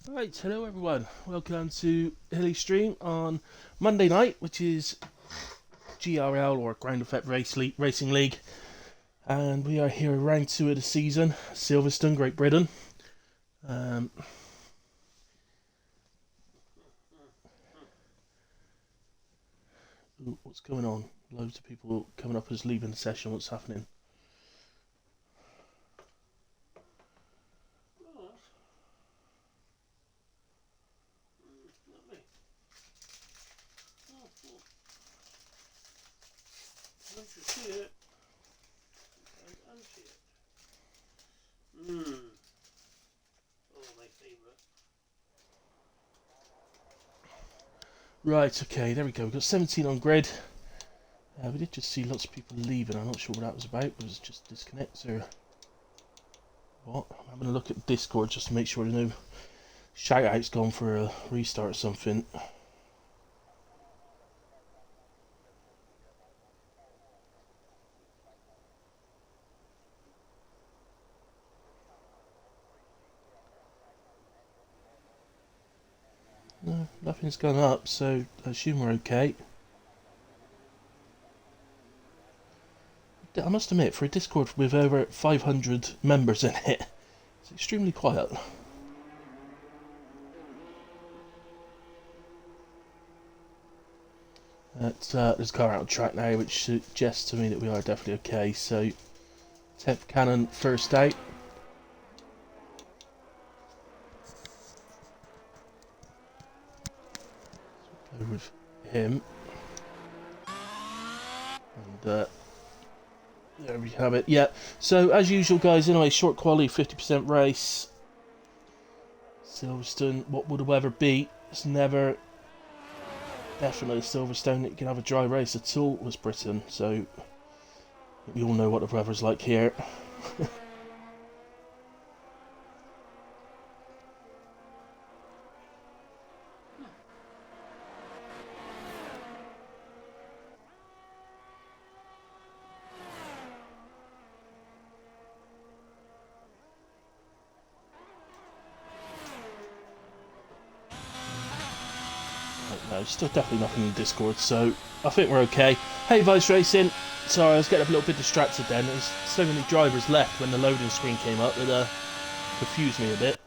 Right, hello everyone. Welcome to Hilly Stream on Monday night, which is GRL or Ground Effect Racing League, and we are here in round 2 of the season, Silverstone, Great Britain. What's going on? Loads of people coming up as leaving the session. What's happening? Right, okay, there we go. We've got 17 on grid. We did just see lots of people leaving. I'm not sure what that was about. Was it just disconnects or what? I'm having a look at Discord just to make sure there's no shout-outs gone for a restart or something. No, nothing's gone up, so I assume we're okay. I must admit, for a Discord with over 500 members in it, it's extremely quiet. There's a car out on track now, which suggests to me that we are definitely okay. So, 10th cannon first out. Go with him. And there we have it. Yeah, so as usual, guys, anyway, short quality, 50% race. Silverstone, what would the weather be? It's never definitely Silverstone that you can have a dry race at all, was Britain, so we all know what the weather's like here. No, still definitely nothing in Discord, so I think we're okay. Hey, Vice Racing. Sorry, I was getting a little bit distracted then. There's so many drivers left when the loading screen came up that confused me a bit.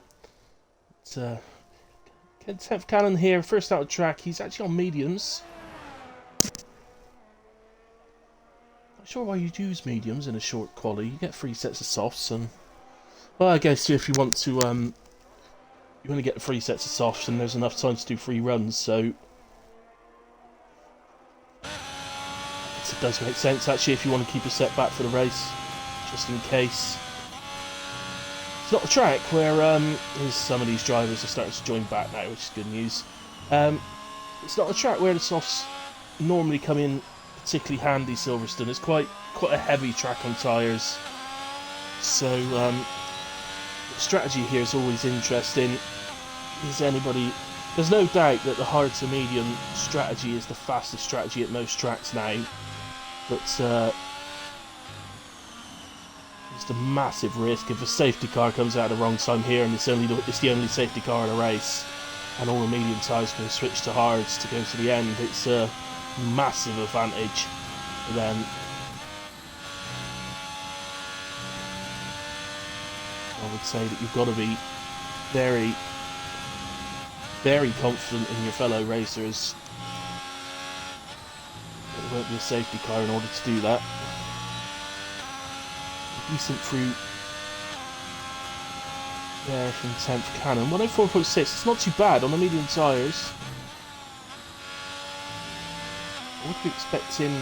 But, 10th Cannon here, first out of track. He's actually on mediums. Not sure why you'd use mediums in a short quali. You get 3 sets of softs, and well, I guess if you want to, you only get 3 sets of softs, and there's enough time to do 3 runs, so it does make sense actually if you want to keep a set back for the race, just in case. It's not a track where some of these drivers are starting to join back now, which is good news. It's not a track where the softs normally come in particularly handy. Silverstone, it's quite a heavy track on tyres, so the strategy here is always interesting. There's no doubt that the hard to medium strategy is the fastest strategy at most tracks now, but it's a massive risk if a safety car comes out at the wrong time here, and it's the only safety car in a race, and all the medium tyres can switch to hards to go to the end. It's a massive advantage for them. I would say that you've got to be very, very confident in your fellow racers. There won't be a safety car in order to do that. A decent through there from 10th Cannon. 104.6, it's not too bad on the medium tyres. I would be expecting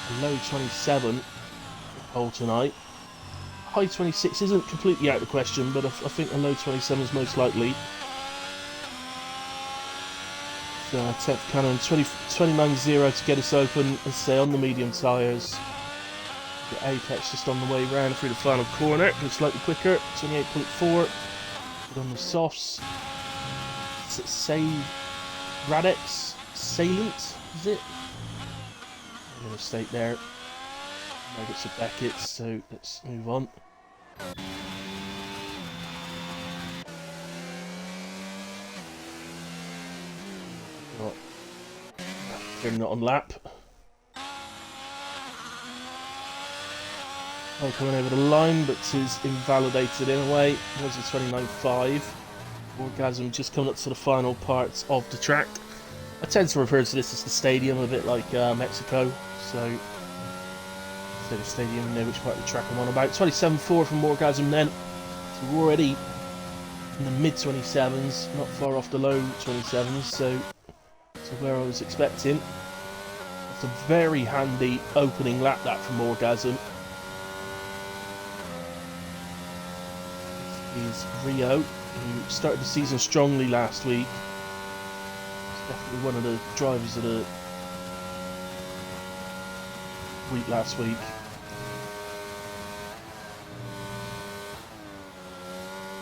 a low 27 pole tonight. High 26 isn't completely out of the question, but I think a low 27 is most likely. So 10th Cannon, 29.0 to get us open, as say, on the medium tyres. The Apex just on the way round through the final corner, goes slightly quicker, 28.4. But on the softs, Radex Salient, is it? I'm going to mistake there. Nuggets of Beckett, so let's move on. They're not on lap. I'm coming over the line, but is invalidated in a way. It was a 29.5. Orgasm just coming up to the final parts of the track. I tend to refer to this as the stadium, a bit like Mexico. So, instead of stadium, you know which part of the track I'm on about. 27.4 from Orgasm then. So we're already in the mid 27s, not far off the low 27s. So where I was expecting. It's a very handy opening lap that from Orgasm. Is Rio, who started the season strongly last week. He's definitely one of the drivers of the week last week.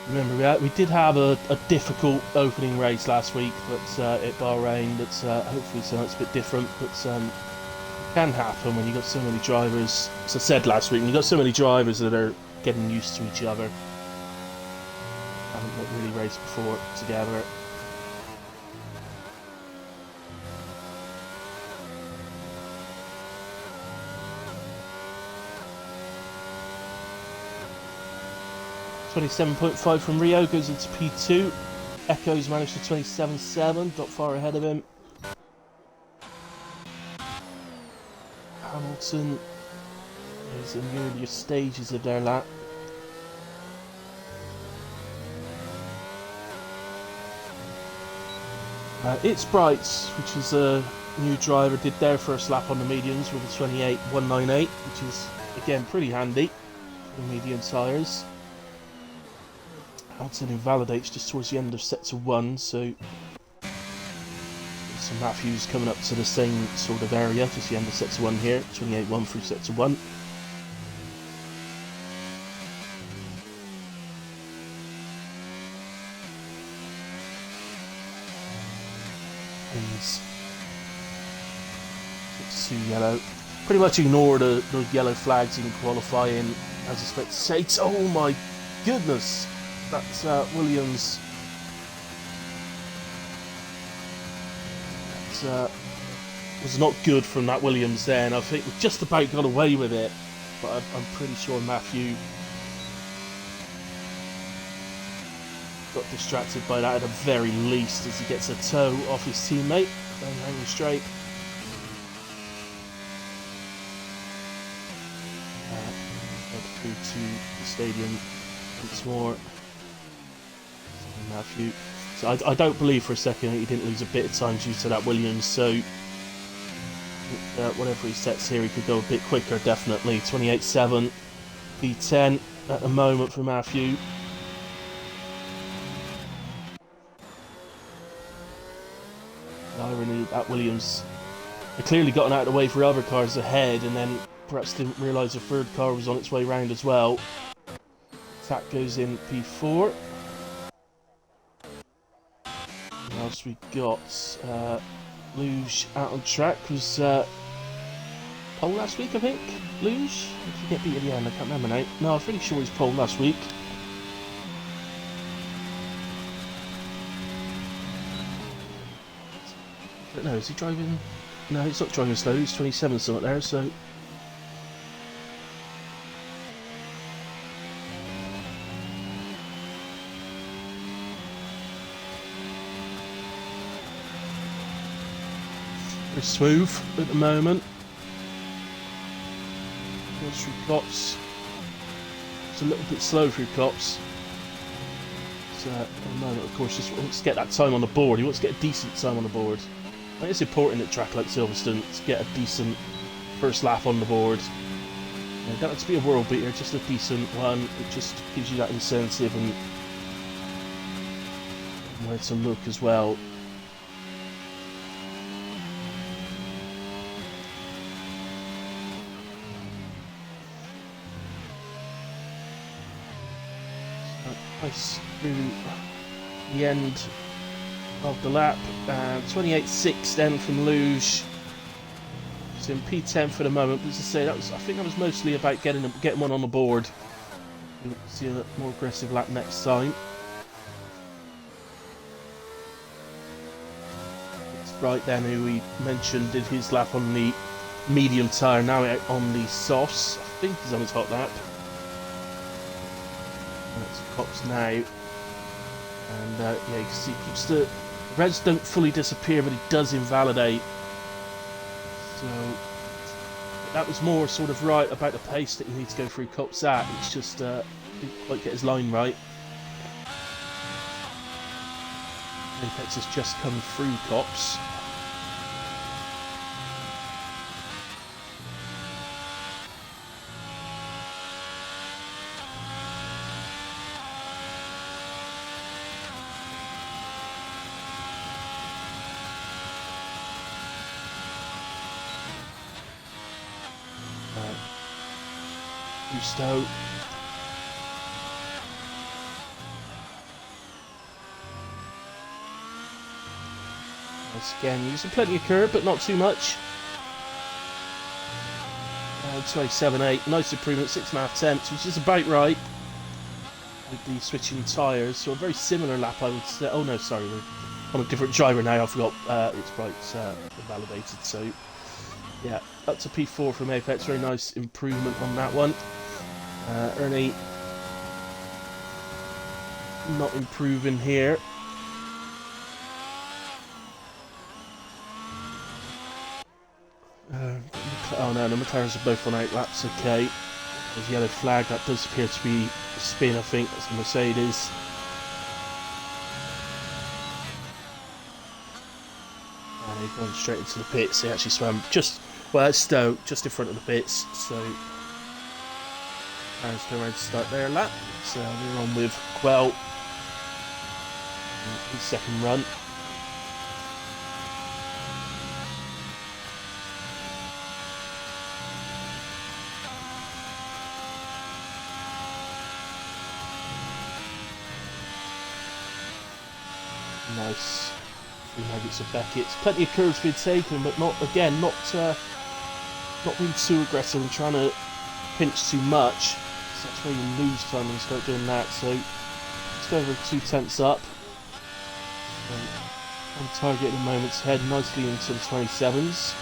Remember, we did have a difficult opening race last week, but at Bahrain, but hopefully tonight's a bit different. But it can happen when you've got so many drivers, as I said last week, when you've got so many drivers that are getting used to each other. Haven't really raced before together. .5 from Rio goes into P2. Echo's managed to 27.7, not far ahead of him. Hamilton is in the earlier stages of their lap. It's Brights, which is a new driver, did their first lap on the mediums with a 28.198, which is again pretty handy for the medium tyres. Hamilton invalidates just towards the end of sector 1, so Matthews coming up to the same sort of area, just the end of sector 1 here, 28.1 through sector 1. It's 2 yellow. Pretty much ignore the yellow flags in qualifying as expected. Oh my goodness! That's Williams. That was not good from that Williams there, and I think we just about got away with it. But I'm pretty sure Matthew got distracted by that at the very least as he gets a toe off his teammate and hanging straight. Head through to the stadium once more. Matthew. So I don't believe for a second that he didn't lose a bit of time due to that Williams, so whatever he sets here he could go a bit quicker definitely. 28.7 P10 at the moment for Matthew. The irony that Williams had clearly gotten out of the way for other cars ahead and then perhaps didn't realise a third car was on its way round as well. That goes in P4. What else we got? Luge out on track was pole last week, I think. Luge? Did he get beat at the end? I can't remember now. No, I'm pretty sure he was pole last week. I don't know, is he driving? No, he's not driving slow. He's 27 something there, so. Very smooth at the moment. Goes through Copse. It's a little bit slow through Copse. So at the moment, of course, just wants to get that time on the board. He wants to get a decent time on the board. I think it's important at a track like Silverstone to get a decent first lap on the board. You don't have to be a world beater, just a decent one. It just gives you that incentive and where to look as well. Nice through the end of the lap. 28.6 then from Luge. So in P10 for the moment. But as I say, I think that was mostly about getting one on the board. We'll see a more aggressive lap next time. Right then, who we mentioned did his lap on the medium tyre, now out on the softs. I think he's on his hot lap. That's Cops now. And yeah, you can see he keeps the reds don't fully disappear, but he does invalidate. So that was more sort of right about the pace that you need to go through Cops at. It's just didn't quite get his line right. Apex has just come through Cops. Stowe. Once again, using plenty of curb, but not too much. 27.8, nice improvement, 6.5 tenths, which is about right with the switching tyres. So a very similar lap, I would say. Oh no, sorry, we're on a different driver now. I forgot it's right validated. So yeah, up to P4 from Apex. Very nice improvement on that one. Ernie not improving here. Oh no, the McLarens are both on outlaps, okay. There's a yellow flag, that does appear to be a spin, I think, that's the Mercedes. And they've gone straight into the pits, they actually swam just, well, it's Stowe, just in front of the pits, so McLaren's going around to start their lap. So we're on with Quell, his second run. Nice. 3 nuggets of Beckett's. Plenty of curves being taken, but not again, not being too aggressive and trying to pinch too much. So that's where you lose time when you start doing that. So let's go over 2 tenths up. So on target in a moment's head, nicely into the 27s.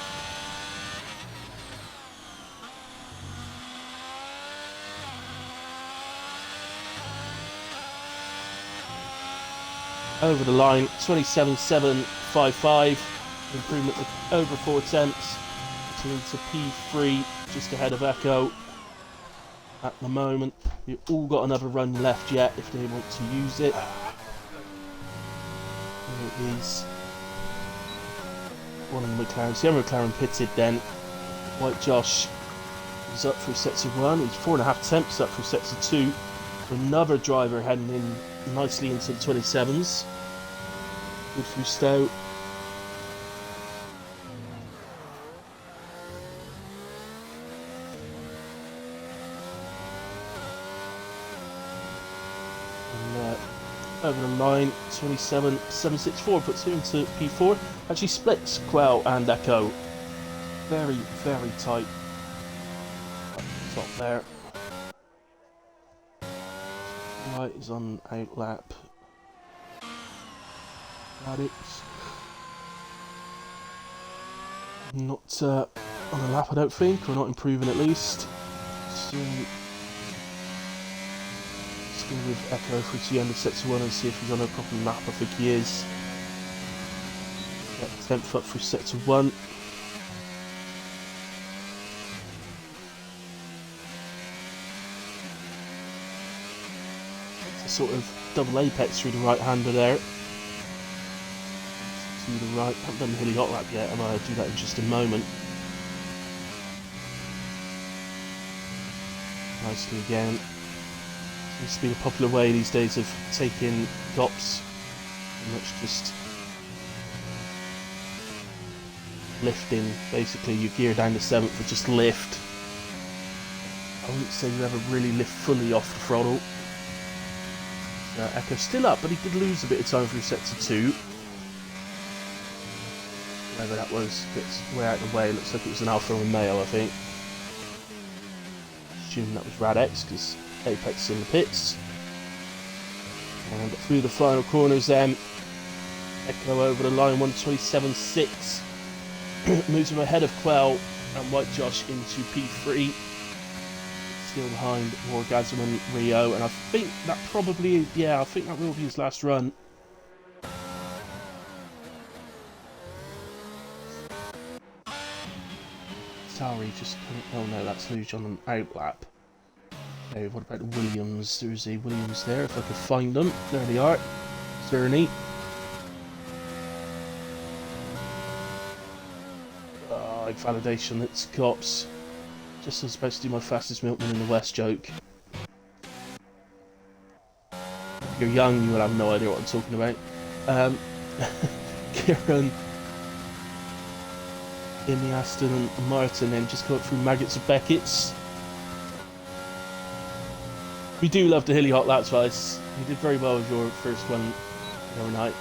Over the line, 27.755, improvement of over 4 tenths, so into P3, just ahead of Echo at the moment. We've all got another run left yet if they want to use it. Here it is. One of the McLarens, the other McLaren pitted then. White Josh is up through sets of 1, he's 4.5 tenths up through sets of 2. Another driver heading in nicely into the 27s. Good through Stowe. And over the line, 27.764 puts him into P4. Actually splits Quell and Echo. Very, very tight. Top there. Right is on outlap. Radix. Not on a lap, I don't think, or not improving at least. So let's go with Echo through to the end of sets of 1 and see if he's on a proper lap. I think he is. Get 10th up through sets of 1. Sort of double apex through the right hander there. To the right, haven't done the hilly hot lap yet, and I'll do that in just a moment. Nicely again. Seems to be the popular way these days of taking tops. Pretty much just lifting, basically you gear down to 7th and just lift. I wouldn't say you ever really lift fully off the throttle. Echo still up, but he did lose a bit of time through sets of 2. Whatever that was, gets way out of the way. Looks like it was an Alfa Romeo, I think. Assume that was Radx, because Apex is in the pits. And through the final corners then, Echo over the line, 127.6. Moves him ahead of Quell and White Josh into P3. Still behind Wargasm and Rio, and I think that probably, yeah, I think that will be his last run. Sorry, just oh no, that's Luge on an outlap. Okay, what about the Williams? There's a Williams there, if I could find them. There they are. Cerny. Validation, it's cops. Just as supposed to do my fastest milkman in the West joke. If you're young, you will have no idea what I'm talking about. Kieran in the Aston and Martin then just come up through Maggots and Beckett's. We do love the hilly hot laps, guys. You did very well with your first one the other night.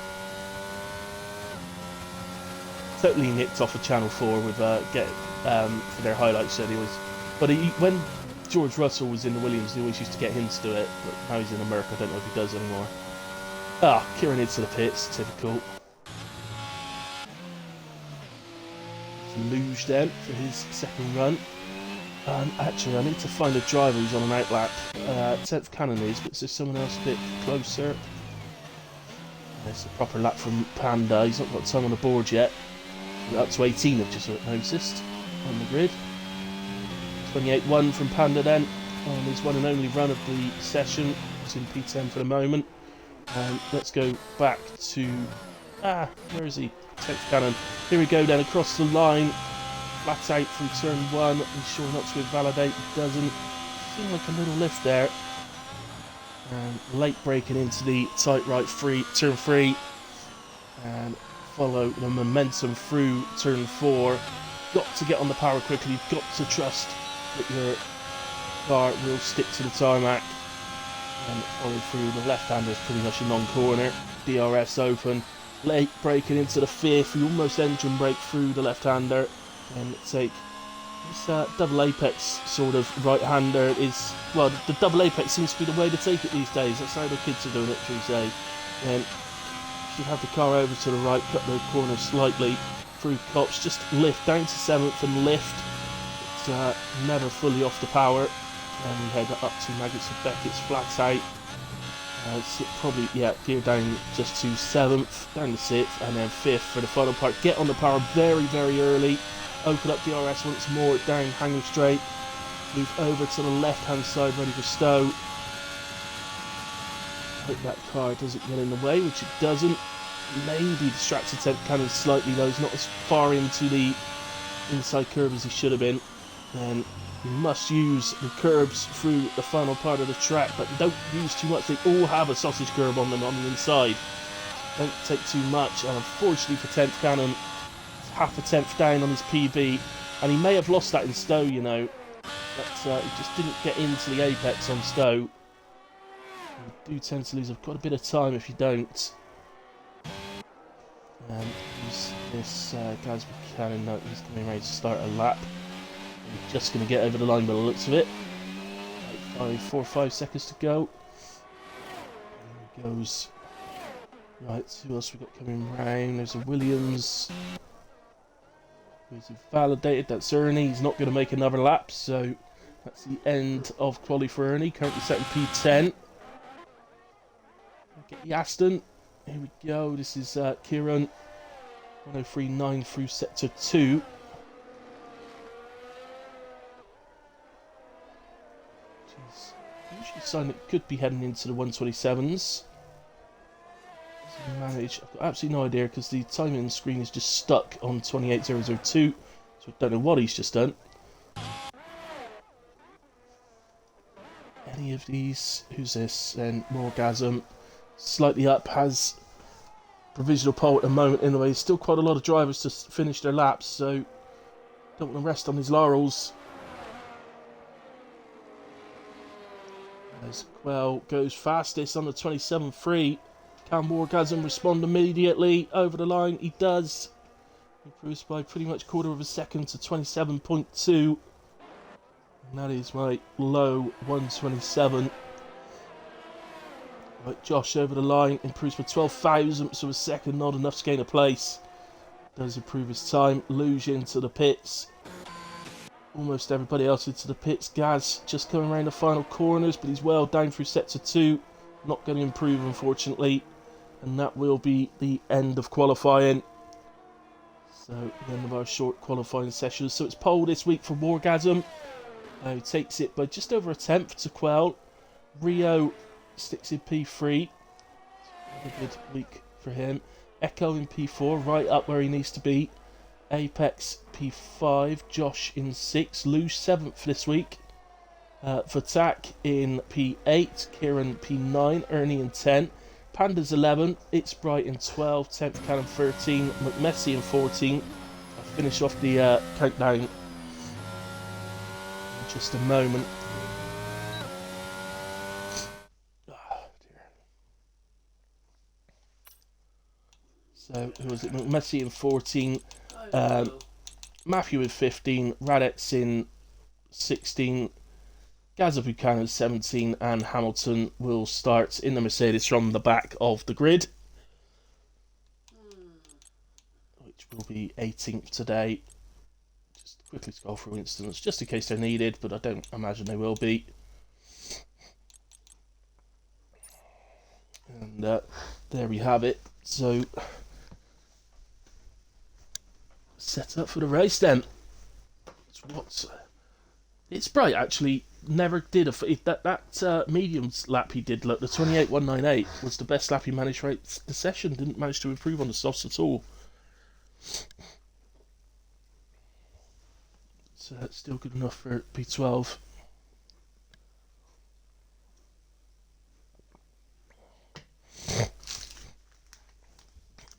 Totally nicked off of Channel 4 with for their highlights videos. But when George Russell was in the Williams, they always used to get him to do it. But now he's in America, I don't know if he does anymore. Ah, Kieran into the pits, typical. Luge then for his second run. Actually, I need to find a driver who's on an outlap. 10th Cannon is, but there's someone else a bit closer. There's a proper lap from Panda. He's not got time on the board yet. Up to 18, I've just noticed on the grid. 28.1 from Panda then on his one and only run of the session. He's in P10 for the moment. Let's go back to where is he? 10th Cannon. Here we go then across the line. Flat out through turn 1. He's sure not to invalidate. He doesn't. Seemed like a little lift there. Late braking into the tight right turn 3. And follow the momentum through turn 4. Got to get on the power quickly. You've got to trust that your car will stick to the tarmac. And follow through. The left-hander is pretty much a non-corner. DRS open. Late braking into the 5th. You almost engine brake through the left-hander. And take this double apex sort of right-hander is, well, the double apex seems to be the way to take it these days. That's how the kids are doing it, should we say. And you have the car over to the right, cut the corner slightly through cops, just lift down to 7th and lift. It's never fully off the power. And we head up to Maggots and Beckett's flat out. Probably, yeah, gear down just to 7th, down to 6th, and then 5th for the final part. Get on the power very, very early. Open up DRS once more, down, hanging straight. Move over to the left-hand side, ready for stow. Hope that car doesn't get in the way, which it doesn't. Maybe distracted 10th Cannon slightly though. He's not as far into the inside curve as he should have been. And you must use the curbs through the final part of the track, but don't use too much. They all have a sausage curb on them on the inside. Don't take too much. And unfortunately for 10th Cannon, half a tenth down on his PB, and he may have lost that in stow, you know, but he just didn't get into the apex on stow. You do tend to lose quite a bit of time if you don't. And this guy's Buchanan, no, he's coming ready to start a lap. He's just going to get over the line by the looks of it. 4 or 5 seconds to go. There he goes. Right, who else we got coming round? There's a Williams. Who's validated? That's Ernie. He's not going to make another lap, so that's the end of quali for Ernie. Currently set in P10. Get the Aston. Here we go. This is Kieran. 103.9 through sector 2. Usually sign it could be heading into the 127s. Manage. I've got absolutely no idea because the timing screen is just stuck on 28.002, so I don't know what he's just done. Any of these? Who's this? And Morgasm, slightly up, has provisional pole at the moment. Anyway, still quite a lot of drivers to finish their laps, so don't want to rest on his laurels. As Quell goes fastest on the 27.3. Can Morgasm respond immediately over the line? He does. Improves by pretty much quarter of a second to 27.2. And that is my low 127. Right, Josh over the line, improves by 12 thousandths of a second, not enough to gain a place. Does improve his time. Luge into the pits. Almost everybody else into the pits. Gaz just coming around the final corners, but he's well down through sets of 2. Not going to improve, unfortunately. And that will be the end of qualifying. So, the end of our short qualifying session. So it's pole this week for Wargasm. He takes it by just over a tenth to Quell. Rio sticks in P3. Another good week for him. Echo in P4, right up where he needs to be. Apex P5, Josh in 6, Lou 7th this week. Vatak in P8, Kieran P9, Ernie in 10, Panda's 11, It's Bright in 12, 10th Cannon 13, McMessy in 14. I'll finish off the countdown in just a moment. Oh, dear. So, who was it? McMessy in 14. Matthew in 15, Radetz in 16, Gaza Buchanan 17, and Hamilton will start in the Mercedes from the back of the grid, which will be 18th today. Just quickly scroll through incidents just in case they're needed, but I don't imagine they will be. And there we have it. So, set up for the race then. It's Bright actually never did that mediums lap he did. Look, the 28.198 was the best lap he managed right the session. Didn't manage to improve on the softs at all. So that's still good enough for P12.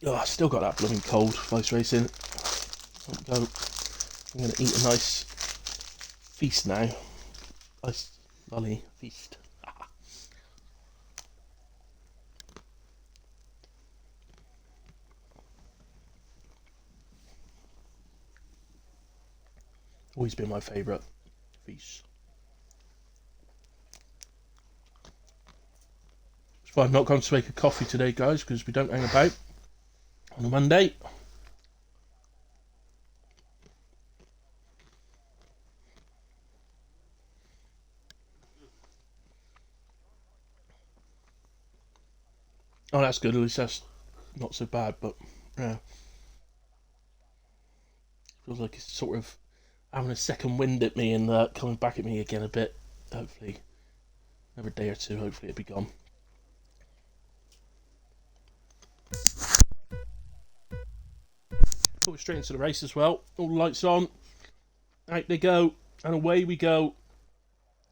Oh, I still got that blooming cold vice racing. I'm going to eat a nice feast now. Nice lolly feast. Always been my favourite feast. So I'm not going to make a coffee today, guys, because we don't hang about on a Monday. Oh, that's good. At least that's not so bad, but yeah. Feels like it's sort of having a second wind at me and coming back at me again a bit. Hopefully, another day or two, hopefully it'll be gone. Put straight into the race as well. All the lights on. Out they go, and away we go.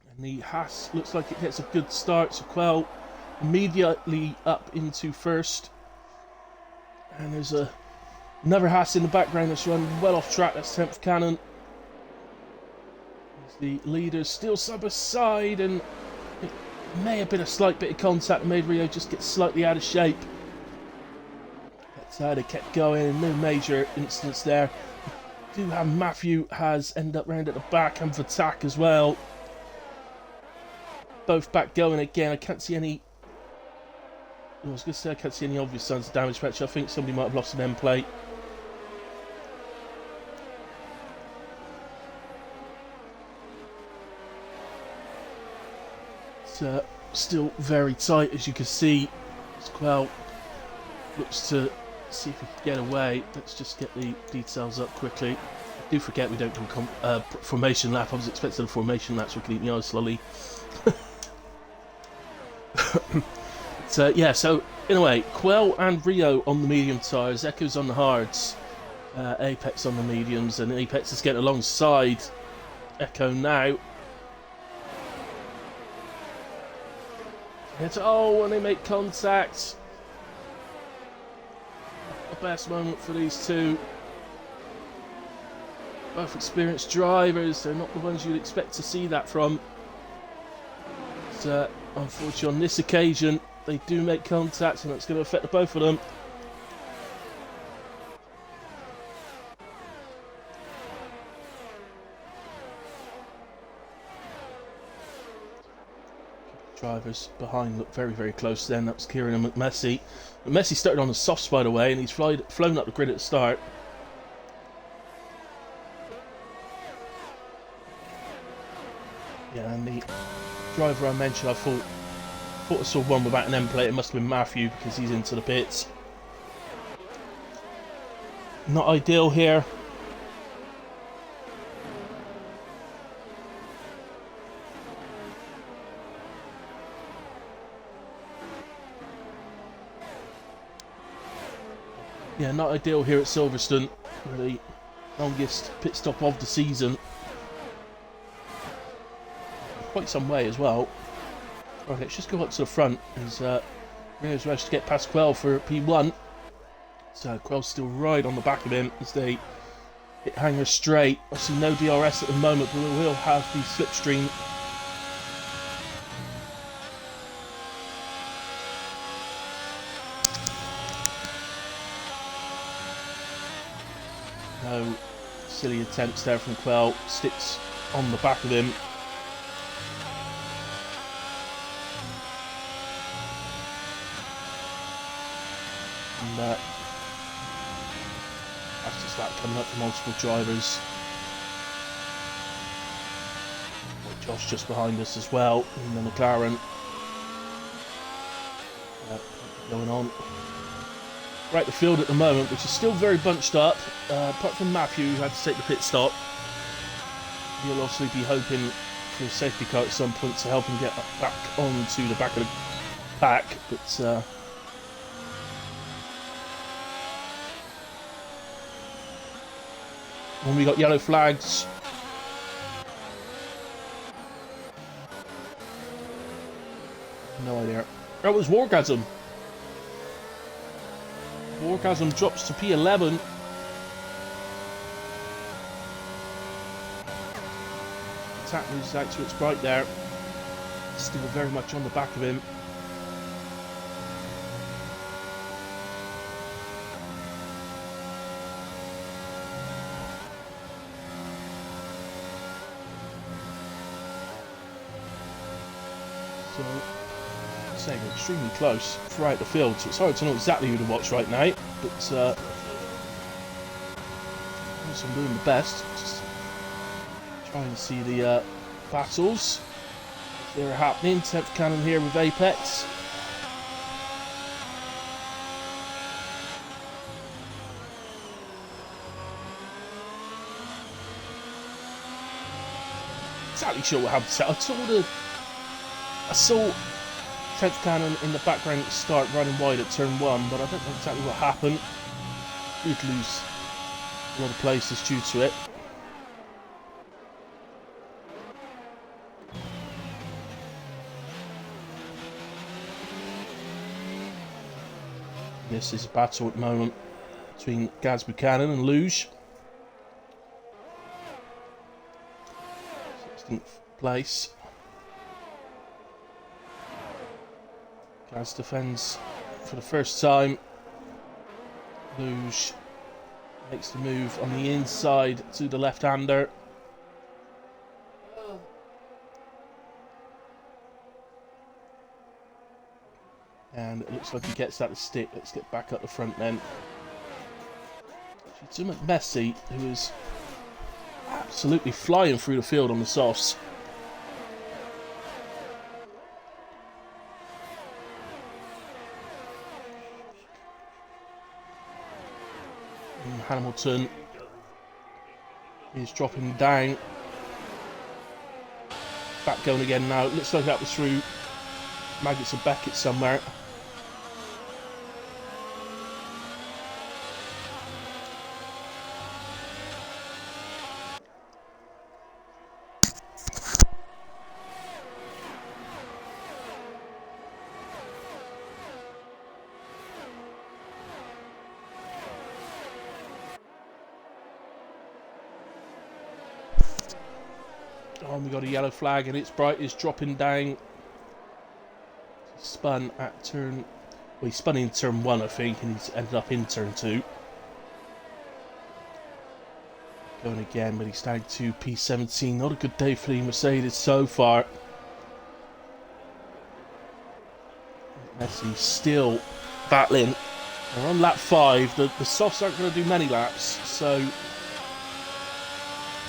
And the Haas looks like it gets a good start. So Quell immediately up into first. And there's another Haas in the background that's run well off track. That's 10th Cannon. As the leaders still side by side, and it may have been a slight bit of contact that made Rio just get slightly out of shape. That's how they kept going. No major incidents there. We do have Matthew has ended up round at the back, and Vatak as well. Both back going again. I can't see any. I was going to say I can't see any obvious signs of damage. Actually, I think somebody might have lost an end plate. It's still very tight, as you can see. Quell looks to see if he can get away. Let's just get the details up quickly. I do forget we don't do formation lap. I was expecting a formation lap so we can eat the ice slowly. So yeah, so in a way, Quell and Rio on the medium tyres, Echo's on the hards, Apex on the mediums, and Apex is getting alongside Echo now. And they make contact. The best moment for these two. Both experienced drivers, they're not the ones you'd expect to see that from. But unfortunately on this occasion, they do make contact, and that's going to affect the both of them. drivers behind look very, very close then. That was Kieran and McMessy. McMessy started on a soft spider way and he's flown up the grid at the start. Yeah, and the driver I mentioned, I thought I saw one without an end plate. It must have been Matthew because he's into the pits. Not ideal here. Yeah, not ideal here at Silverstone. The longest pit stop of the season. Quite some way as well. Right, let's just go up to the front. As Rio's managed to get past Quell for P1. So Quell's still right on the back of him as they hit hanger straight. Obviously no DRS at the moment, but we will have the slipstream. No silly attempts there from Quell. Sticks on the back of him. And that's just that coming up for multiple drivers. Josh just behind us as well, and the McLaren going on. Right, the field at the moment, which is still very bunched up, apart from Matthew, who had to take the pit stop. He'll obviously be hoping for a safety car at some point to help him get back onto the back of the pack, but when we got yellow flags. No idea. That was Wargasm. Wargasm drops to P11. Attack moves out to its right there. Still very much on the back of him. So, saying extremely close throughout the field, so it's hard to know exactly who to watch right now, but I'm doing the best, just trying to see the battles. They're happening. 10th cannon here with Apex. Exactly sure what happened. I saw 10th cannon in the background at the start running wide at turn 1, but I don't know exactly what happened. Did lose a lot of places due to it. This is a battle at the moment between Gaz Buchanan and Luge. 16th place. Gaz defends for the first time. Luge makes the move on the inside to the left-hander. And it looks like he gets that to stick. Let's get back up the front then. It's McMessy, who is absolutely flying through the field on the softs. And Hamilton is dropping down. Back going again now. It looks like that was through Maggots and Beckett somewhere. Oh, we got a yellow flag and it's bright is dropping down. Spun at turn, well, he spun in turn 1 I think, and he's ended up in turn 2. Going again, but he's down to P17. Not a good day for the Mercedes so far. Messi still battling. We're on lap 5. The softs aren't going to do many laps, so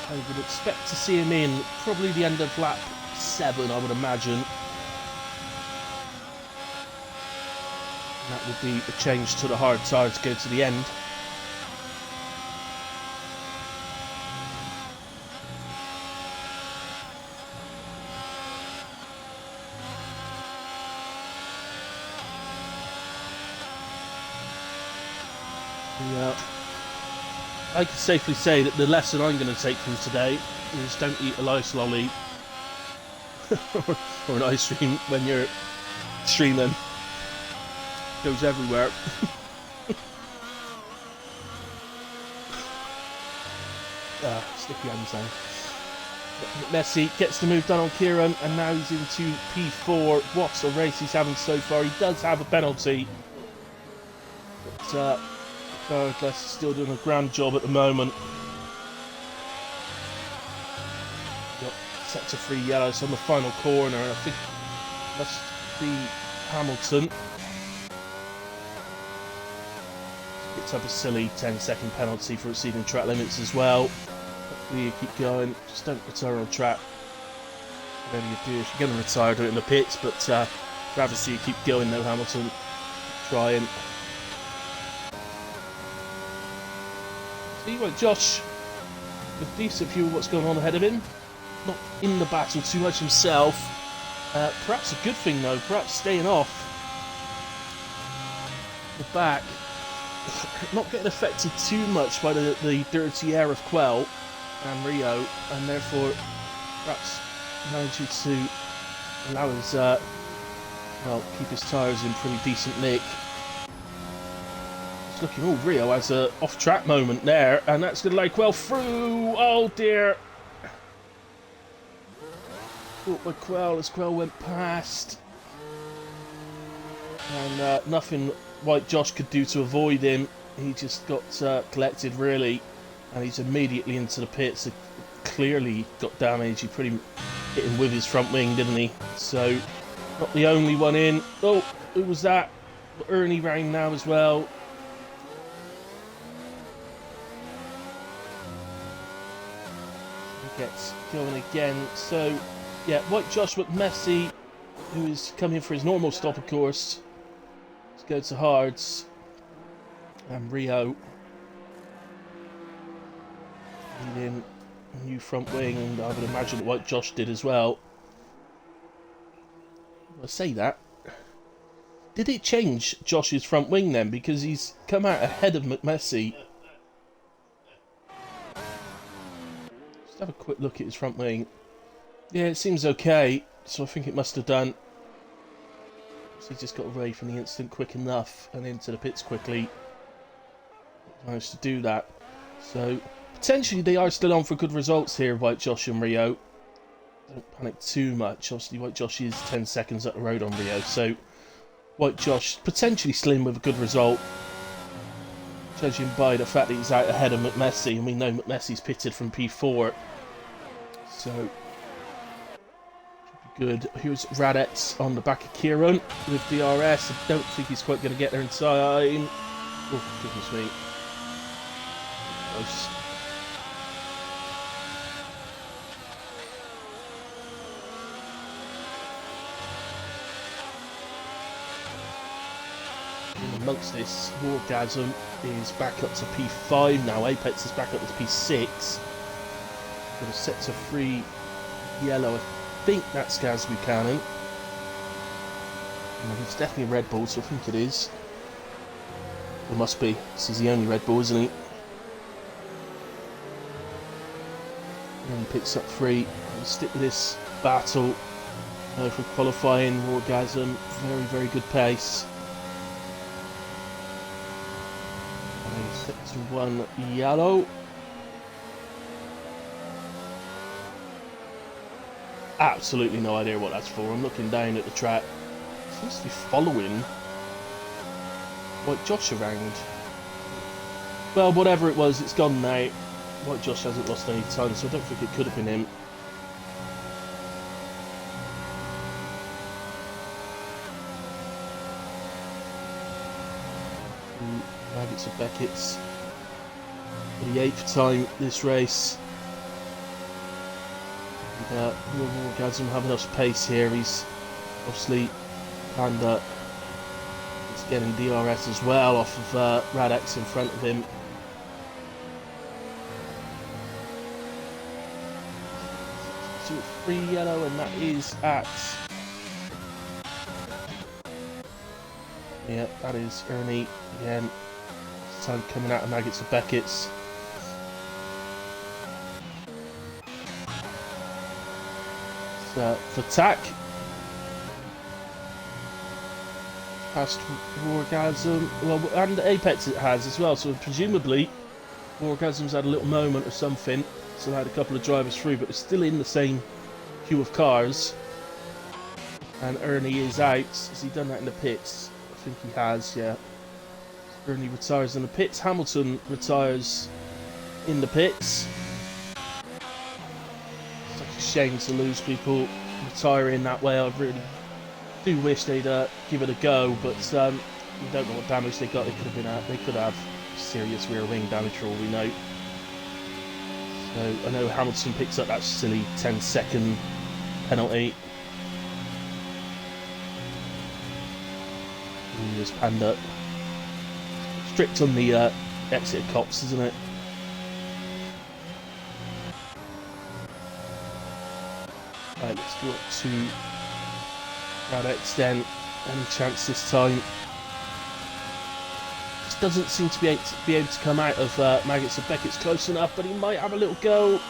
I would expect to see him in probably the end of lap 7, I would imagine. And that would be a change to the hard tyre to go to the end. Yeah, I can safely say that the lesson I'm going to take from today is don't eat a ice lolly or an ice cream when you're streaming. It goes everywhere. Sticky hands now. Messi gets the move done on Kieran, and now he's into P4. What a race he's having so far. He does have a penalty, but regardless, he's still doing a grand job at the moment. Got sector 3 yellows on the final corner, and I think it must be Hamilton. Picked up a silly 10-second penalty for exceeding track limits as well. Hopefully you keep going, just don't retire on track. Whatever you do, if you're going to retire, do it in the pits, but rather see you keep going though, Hamilton. Trying. See what Josh, with a decent view of what's going on ahead of him, not in the battle too much himself. Perhaps a good thing though, perhaps staying off the back, not getting affected too much by the dirty air of Quell and Rio, and therefore perhaps managing to allow his, well, keep his tyres in pretty decent nick. It's looking, oh, Rio has a off-track moment there, and that's going to lay Quell through. Oh dear. Caught by Quell as Quell went past. And nothing White Josh could do to avoid him. He just got collected, really. And he's immediately into the pits. Clearly got damage. He pretty hit him with his front wing, didn't he? So, not the only one in. Oh, who was that? Ernie rang now as well. He gets going again. So, yeah, White Josh with Messi, who is coming for his normal stop, of course. Let's go to hards. And Rio. Leading a new front wing, and I would imagine that White Josh did as well. I say that. Did it change Josh's front wing then? Because he's come out ahead of McMessy. Just have a quick look at his front wing. Yeah, it seems okay, so I think it must have done. So he just got away from the incident quick enough and into the pits quickly. Managed to do that. So potentially they are still on for good results here, White Josh and Rio. Don't panic too much. Obviously White Josh is 10 seconds up the road on Rio, so White Josh potentially still in with a good result, judging by the fact that he's out ahead of McMessy, and we know McMessy's pitted from P4. So should be good. Here's Radetz on the back of Kieran with DRS. I don't think he's quite going to get there in time. Oh, goodness me. Close. Amongst this, Wargasm is back up to P5 now. Apex is back up to P6. Got a sector 3 yellow. I think that's Gaz Buchanan. It's definitely a Red Bull, so I think it is. It must be. This is the only Red Bull, isn't he? And he picks up 3. I'll stick with this battle for qualifying. Wargasm, very, very good pace. Sector 1 yellow. Absolutely no idea what that's for. I'm looking down at the track. Seems to be following White Josh around. Well, whatever it was, it's gone now. White Josh hasn't lost any time, so I don't think it could have been him. Maggots and Beckett's for the 8th time this race. And Morgasm having enough pace here. He's obviously Panda is getting DRS as well off of Radex in front of him. So 3 yellow, and that is at... yeah, that is Ernie again. This time coming out of Maggots and Beckett's. For Tack. Past Wargasm. Well, and Apex it has as well, so presumably Wargasm's had a little moment or something. So I had a couple of drivers through, but it's still in the same queue of cars. And Ernie is out. Has he done that in the pits? I think he has, yeah. Ernie retires in the pits. Hamilton retires in the pits. It's such a shame to lose people retiring that way. I really do wish they'd give it a go, but we don't know what damage they got. They could have serious rear wing damage for all we know. So I know Hamilton picks up that silly 10-second penalty. And there's Panda. Strict on the exit cops, isn't it? Right, let's go up to Radex then. Any chance this time? Just doesn't seem to be able to come out of Maggots and Beckett's close enough, but he might have a little go.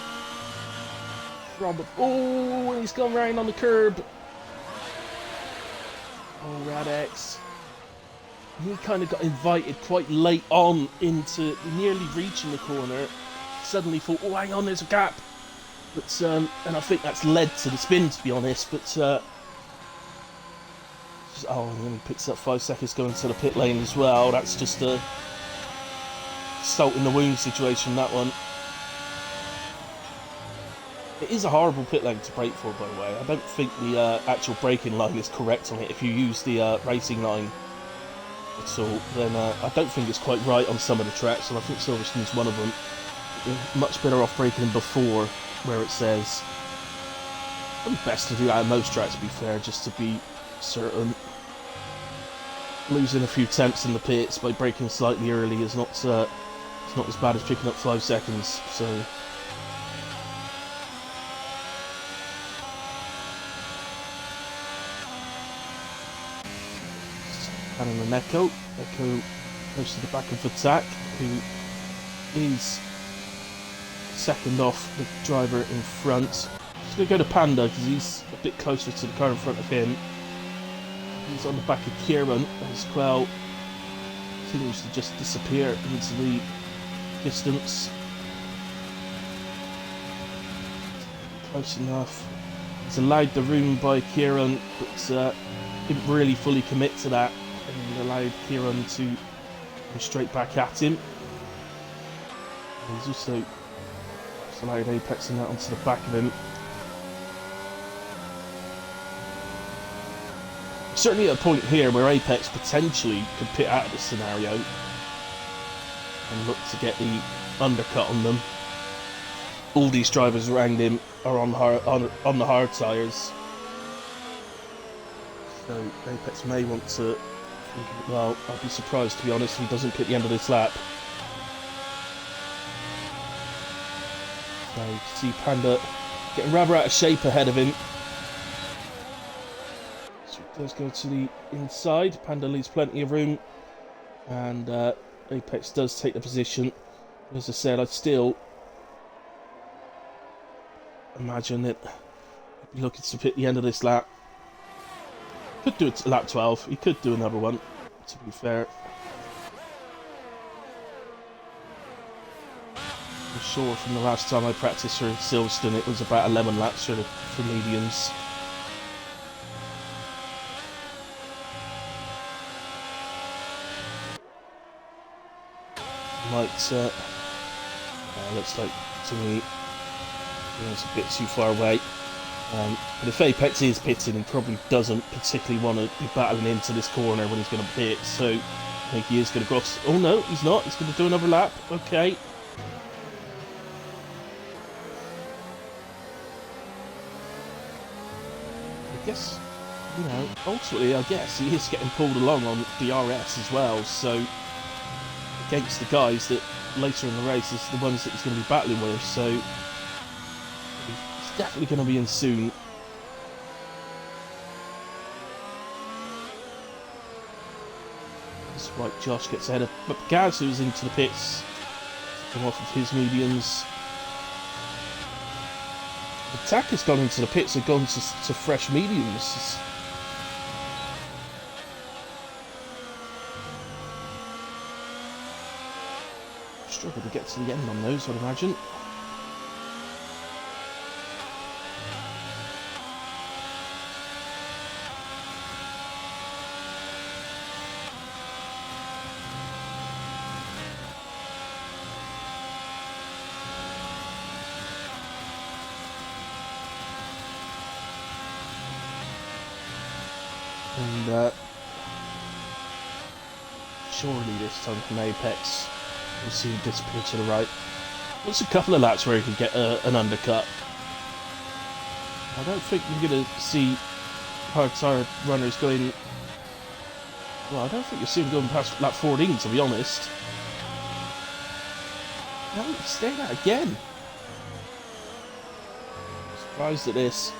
Oh, and he's gone round on the curb. Oh, Radex. He kind of got invited quite late on into nearly reaching the corner. Suddenly thought, oh, hang on, there's a gap. But and I think that's led to the spin, to be honest. But oh, and then he picks up 5 seconds going to the pit lane as well. That's just a salt in the wound situation, that one. It is a horrible pit lane to brake for, by the way. I don't think the actual braking line is correct on it. If you use the racing line at all, then I don't think it's quite right on some of the tracks, and I think Silverstone's one of them. You're much better off braking before, where it says. Probably best to do that on most tracks, to be fair, just to be certain. Losing a few tenths in the pits by braking slightly early is not it's not as bad as picking up 5 seconds. So. And an Echo goes to the back of Attack, who is second off the driver in front. Just going to go to Panda because he's a bit closer to the car in front of him. He's on the back of Kieran as well. Continues to just disappear into the distance. Close enough. He's allowed the room by Kieran, but didn't really fully commit to that. And allowed Kieran to go straight back at him. And he's also allowed Apex and that onto the back of him. Certainly at a point here where Apex potentially could pit out of this scenario and look to get the undercut on them. All these drivers around him are on the hard tyres. So Apex may want to... Well, I'd be surprised, to be honest, if he doesn't pit the end of this lap. So you can see Panda getting rather out of shape ahead of him. So he does go to the inside. Panda leaves plenty of room. And Apex does take the position. As I said, I'd still imagine that he'd be looking to pit the end of this lap. Could do it lap 12. He could do another one, to be fair. I'm sure from the last time I practiced for Silverstone it was about 11 laps for mediums. Might, looks like to me it's a bit too far away. But if Apex is pitting, he probably doesn't particularly want to be battling into this corner when he's going to pit, so I think he is going to cross. Oh no, he's not. He's going to do another lap. Okay. I guess, you know, ultimately, I guess he is getting pulled along on DRS as well. So against the guys that later in the race is the ones that he's going to be battling with. So he's definitely going to be in soon. That's right, Josh gets ahead of Gaz, who's into the pits. Come off of his mediums. Attack has gone into the pits and gone to fresh mediums. Struggle to get to the end on those, I'd imagine. And surely this time from Apex we'll see him disappear to the right. There's a couple of laps where he can get an undercut. I don't think you're going to see hard tyre runners going... Well, I don't think you'll see him going past lap 14, to be honest. No, he's staying out again. Surprised at this.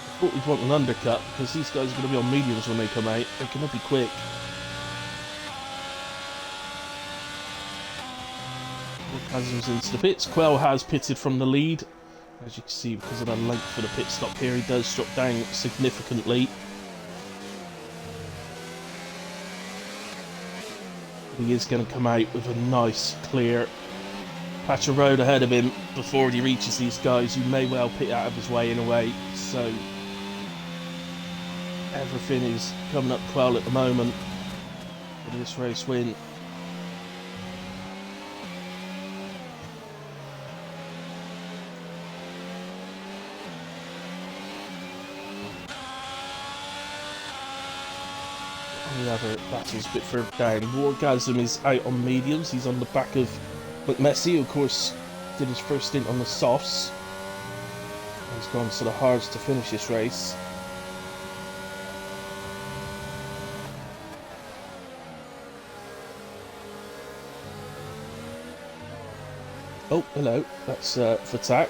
I thought we'd want an undercut, because these guys are going to be on mediums when they come out. They're going to be quick. Chasms into the pits. Quell has pitted from the lead. As you can see, because of the length for the pit stop here, he does drop down significantly. He is going to come out with a nice, clear patch of road ahead of him before he reaches these guys who may well pit out of his way in a way. So everything is coming up Quell at the moment for this race win. The other battles a bit further down. Wargasm is out on mediums. He's on the back of McMessy, who of course did his first stint on the softs. He's gone to the hards to finish this race. Oh, hello. That's Fatak.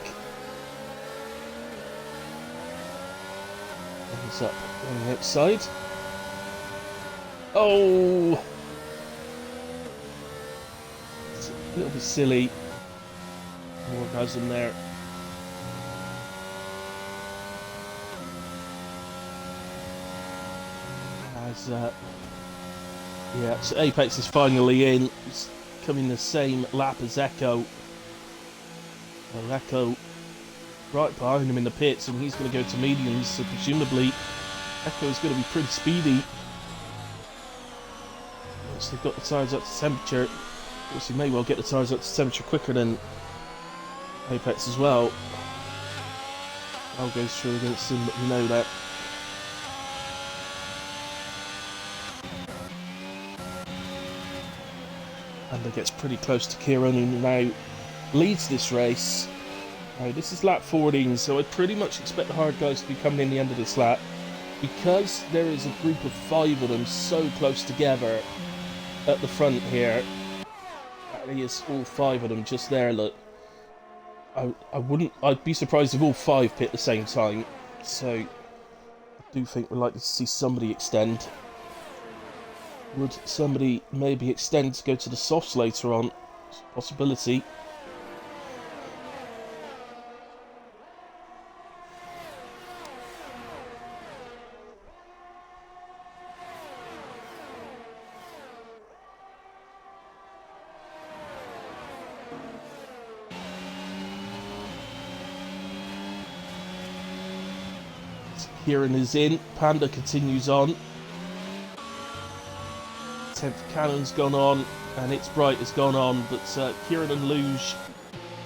He's up on the outside. Oh! It's a little bit silly. More guys in there. As, yeah, so Apex is finally in. It's coming the same lap as Echo. Well, Echo right behind him in the pits, and he's going to go to mediums, so presumably Echo is going to be pretty speedy. Once they've got the tyres up to temperature, of course he may well get the tyres up to temperature quicker than Apex as well. I'll go through against him, but you know that. And it gets pretty close to Kieran, who now leads this race. Now this is lap 14, so I pretty much expect the hard guys to be coming in the end of this lap. Because there is a group of 5 of them so close together at the front here, that is all 5 of them just there, look. I'd be surprised if all 5 pit at the same time. So I do think we're likely to see somebody extend. Would somebody maybe extend to go to the softs later on? It's a possibility. Kieran is in, Panda continues on. 10th Cannon's gone on, and It's Bright has gone on, but Kieran and Luge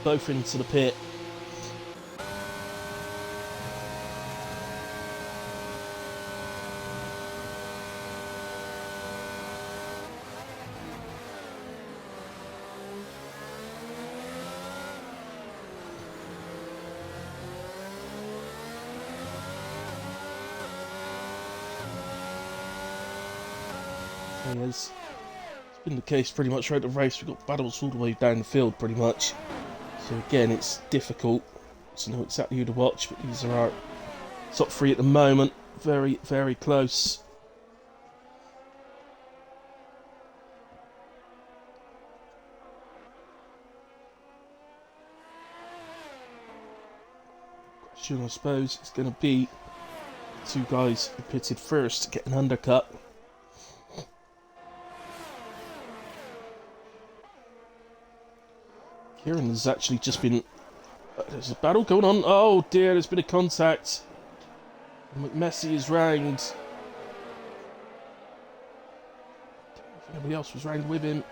both into the pit. He is. It's been the case pretty much throughout the race. We've got battles all the way down the field pretty much. So again, it's difficult to know exactly who to watch, but these are our top three at the moment. Very, very close. Question, I suppose, is going to be the two guys who pitted first to get an undercut. Kieran has actually just been... there's a battle going on. Oh dear, there's been a contact. McMessy is round. If anybody else was round with him.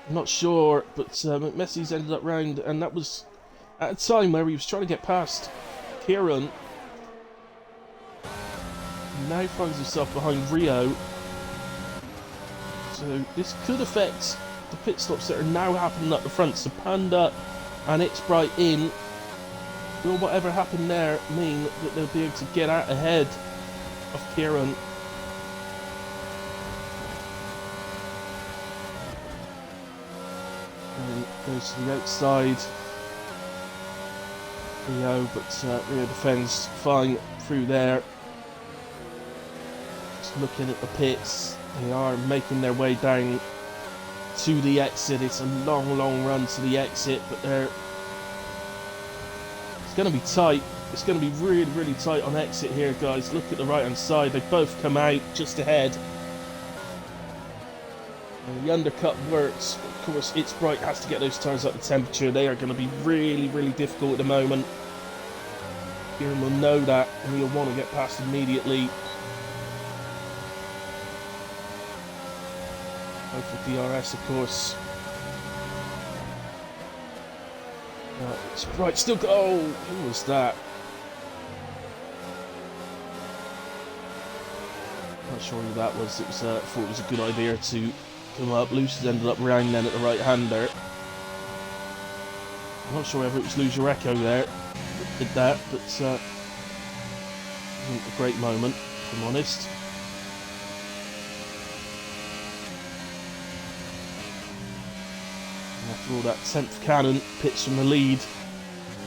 I'm not sure, but McMessy's ended up round, and that was at a time where he was trying to get past Kieran. He now finds himself behind Rio. So this could affect the pit stops that are now happening up the front. So Panda and It's Bright in. Will whatever happened there mean that they'll be able to get out ahead of Kieran? And goes to the outside. Rio, but Rio defends fine through there. Just looking at the pits, they are making their way down to the exit. It's a long, long run to the exit, but it's going to be tight. It's going to be really, really tight on exit here, guys. Look at the right-hand side. They both come out just ahead. And the undercut works. Of course, It's Bright has to get those tyres up to temperature. They are going to be really, really difficult at the moment. Kieran will know that, and he'll want to get past immediately. Both for DRS, of course. It's Bright still go. Oh, who was that? Not sure who that was. It was. I thought it was a good idea to come up. Lucy's ended up round then at the right hander. I'm not sure whether it was Loser Echo there that did that, but it wasn't a great moment, if I'm honest. And after all, that 10th cannon pits from the lead.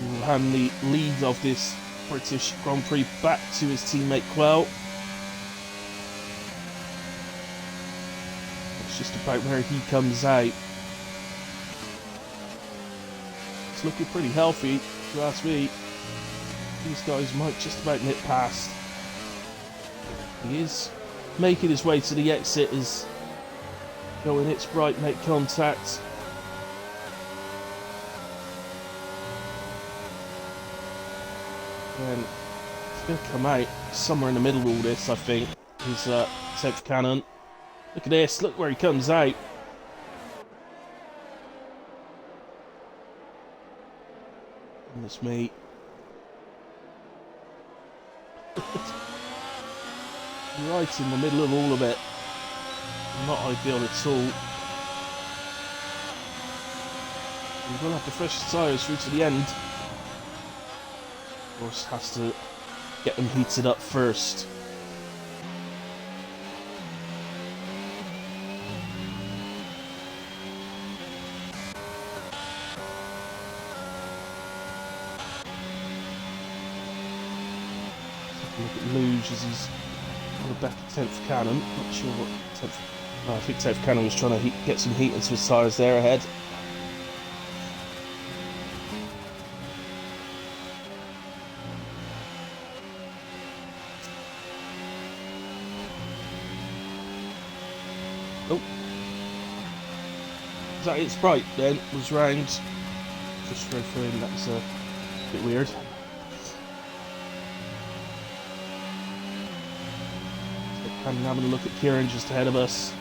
He will hand the lead of this British Grand Prix back to his teammate Quell. It's just about where he comes out. It's looking pretty healthy, if you ask me. These guys might just about nip past. He is making his way to the exit as Joe and It's Bright make contact. And it's going to come out somewhere in the middle of all this, I think. His 10th cannon. Look at this, look where he comes out. And it's me. Right in the middle of all of it. Not ideal at all. We're going to have to fresh the tyres through to the end. Of course, has to get them heated up first. Look at Luge as he's on the back of 10th cannon. Not sure what 10th. Oh, I think 10th cannon was trying to get some heat into his tyres there ahead. Oh, is that It's Bright then? Was round. Just throw for him. That was a bit weird. And having a look at Kieran just ahead of us.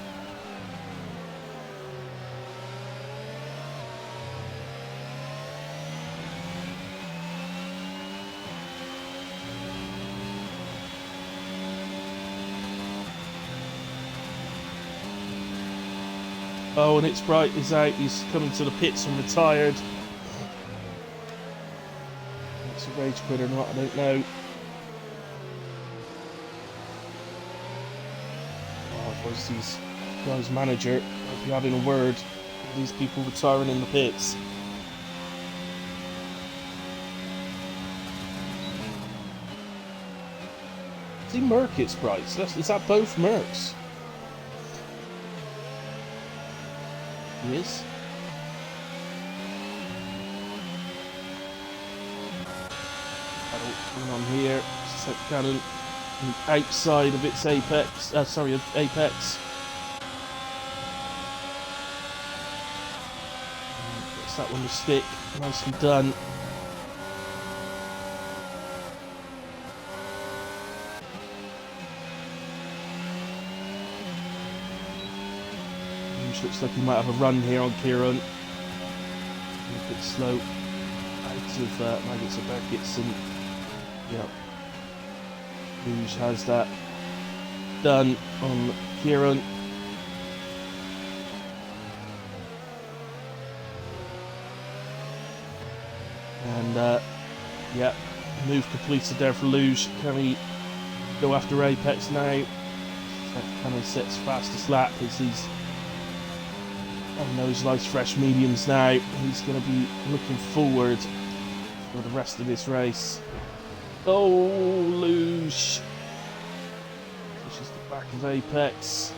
Oh, and It's Bright is out. He's coming to the pits and retired. It's a rage quit or not, I don't know. Rossy's guy's manager might be having a word with these people retiring in the pits. Is he Merck's Bryce? Is that both Mercs? He is. Going on here, set cannon outside of its apex. Apex. Gets that one to stick. Nicely done. Looks like he might have a run here on Kieran. A bit slow. Out of Maggots of Beckets and yeah. Rouge has that done on Kieran. And yeah, move completed there for Luge. Can he go after Apex now? Kind of sets fastest lap as he's on those nice fresh mediums now. He's going to be looking forward for the rest of this race. Oh, Luge pushes the back of Apex.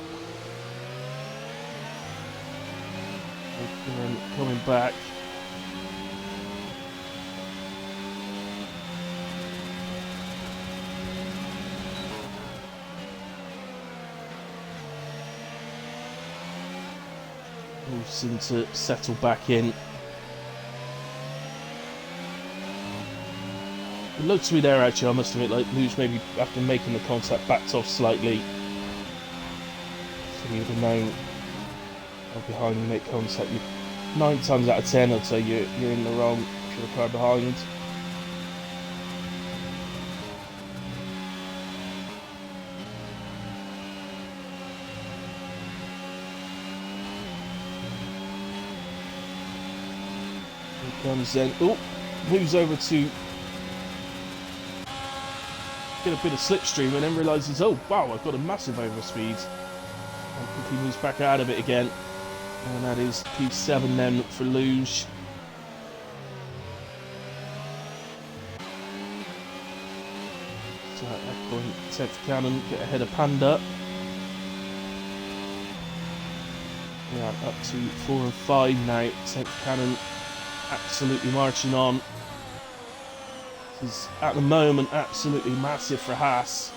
Coming back. All seem to settle back in. It looked to me there actually, I must admit, like Luge maybe after making the contact backed off slightly. So you would have known behind you make contact. 9 times out of 10 I'd say you're in the wrong if you're a car behind. Comes then, oh, moves over to get a bit of slipstream and then realises, oh wow, I've got a massive overspeed, and quickly moves back out of it again, and that is P7 then for Luge. So echoing 10th cannon, get ahead of Panda. Yeah, up to 4 and 5 now. 10th cannon absolutely marching on. This is at the moment absolutely massive for Haas.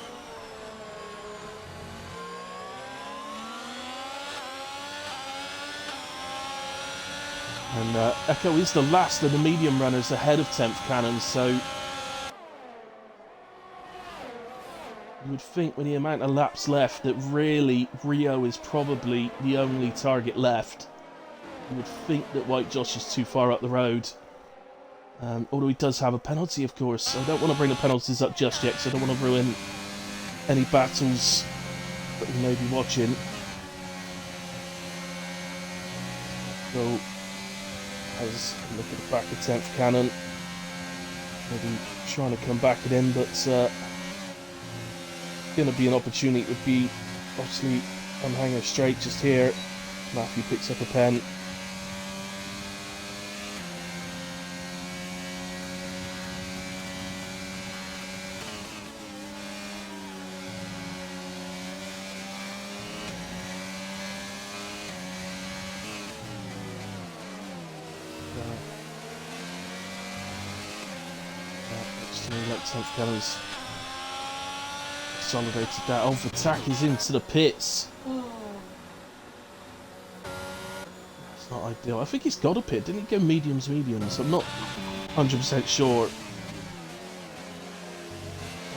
And Echo is the last of the medium runners ahead of 10th cannon, so you would think with the amount of laps left that really Rio is probably the only target left. You would think that White Josh is too far up the road. Although he does have a penalty, of course. I don't want to bring the penalties up just yet, because I don't want to ruin any battles that we may be watching. So, as I look at the back of 10th cannon, maybe trying to come back it in, but going to be an opportunity. It would be obviously on hanger straight just here. Matthew picks up a pen. Like 10th cannon's consolidated that. Oh, Vatak is into the pits. It's not ideal. I think he's got a pit. Didn't he go mediums? I'm not 100% sure.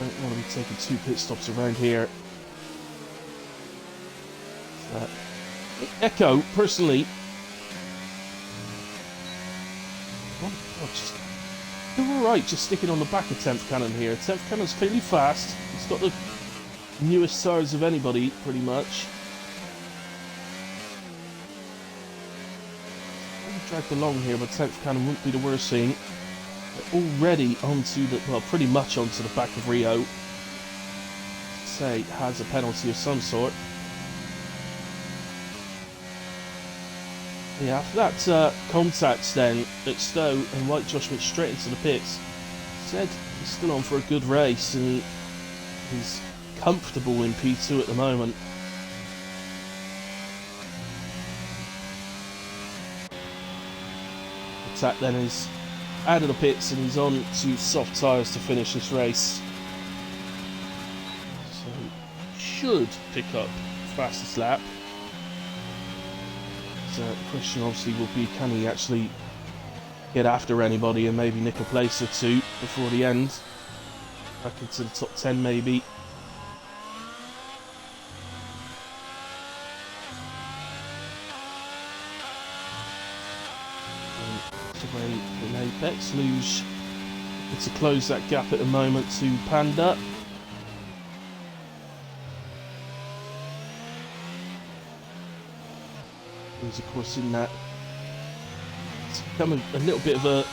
I don't want to be taking 2 pit stops around here. Echo, personally, they're alright just sticking on the back of 10th cannon here. 10th cannon's clearly fast. It's got the newest tires of anybody, pretty much. I'm dragged along here, but 10th cannon won't be the worst thing. They're already onto the, well, pretty much onto the back of Rio. Say, has a penalty of some sort. Yeah, after that contact then at Stowe, and White Josh went straight into the pits. Said he's still on for a good race and he's comfortable in P2 at the moment. Attack then is out of the pits and he's on to soft tyres to finish this race. So should pick up fastest lap. So the question obviously will be, can he actually get after anybody and maybe nick a place or two before the end? Back into the top 10 maybe. Away in apex, Luge to close that gap at the moment to Panda. He's of course in that. It's become a little bit of a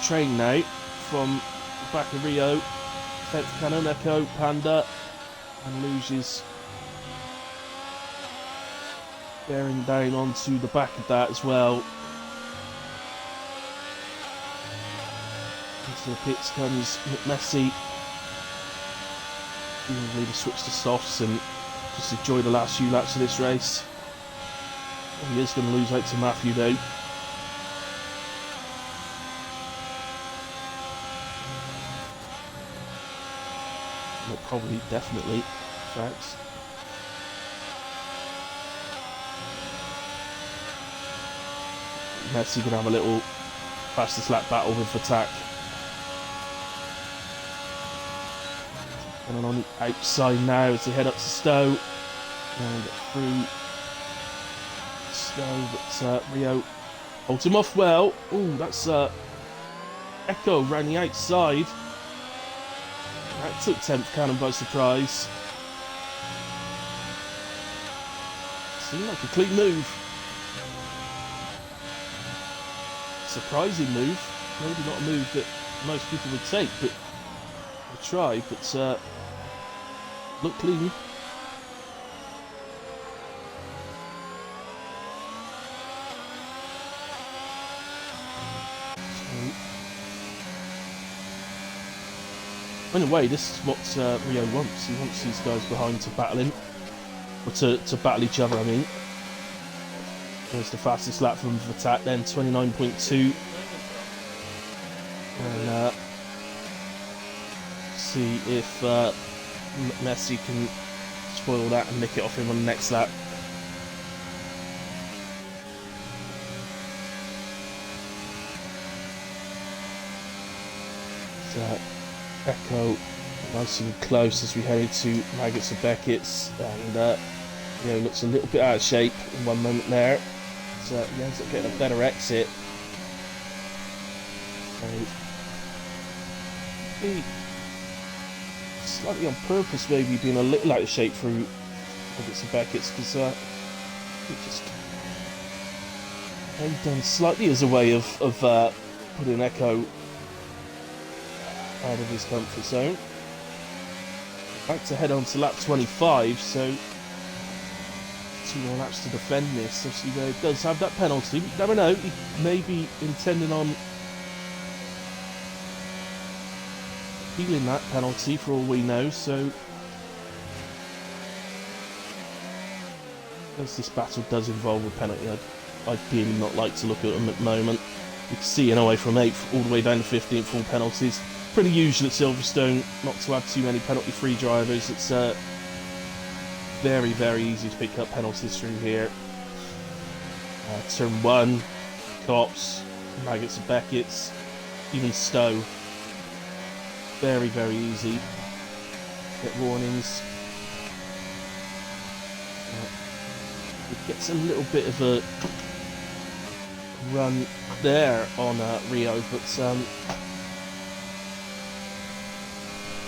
train now from the back of Rio. 10th Cannon, Echo, Panda, and Luge's bearing down onto the back of that as well. Into the pits comes Messi. He will leave a switch to softs and just enjoy the last few laps of this race. He is going to lose out to Matthew though. Not probably, definitely. Facts. Messi going to have a little fastest lap battle with Attack. And on the outside now as they head up to Stowe. And get through Stowe, but Rio holds him off well. Ooh, that's Echo round the outside. That took 10th Cannon by surprise. Seemed like a clean move. Surprising move. Maybe not a move that most people would take, but we'll try. But look clean. In a way, this is what Rio wants. He wants these guys behind to battle him. Or to battle each other, I mean. There's the fastest lap from Attack then, 29.2. And see if Messi can spoil that and nick it off him on the next lap. So, Echo nice and close as we head into Maggots and Beckett's, and you know, looks a little bit out of shape in one moment there. So he ends up getting a better exit. So, he slightly on purpose, maybe being a little out of shape through Maggots and Beckett's, because he just done slightly as a way of putting Echo out of his comfort zone. Back to head on to lap 25, so 2 more laps to defend this. Obviously, though, it does have that penalty. You never know, he may be intending on appealing that penalty for all we know, so as this battle does involve a penalty, I'd ideally not like to look at them at the moment. You can see anyway from 8th all the way down to 15th, full penalties. Pretty usual at Silverstone not to have too many penalty-free drivers. It's very, very easy to pick up penalties through here. Turn 1, Cops, Maggots and Beckett's, even Stowe. Very, very easy. Get warnings. It gets a little bit of a run there on Rio, but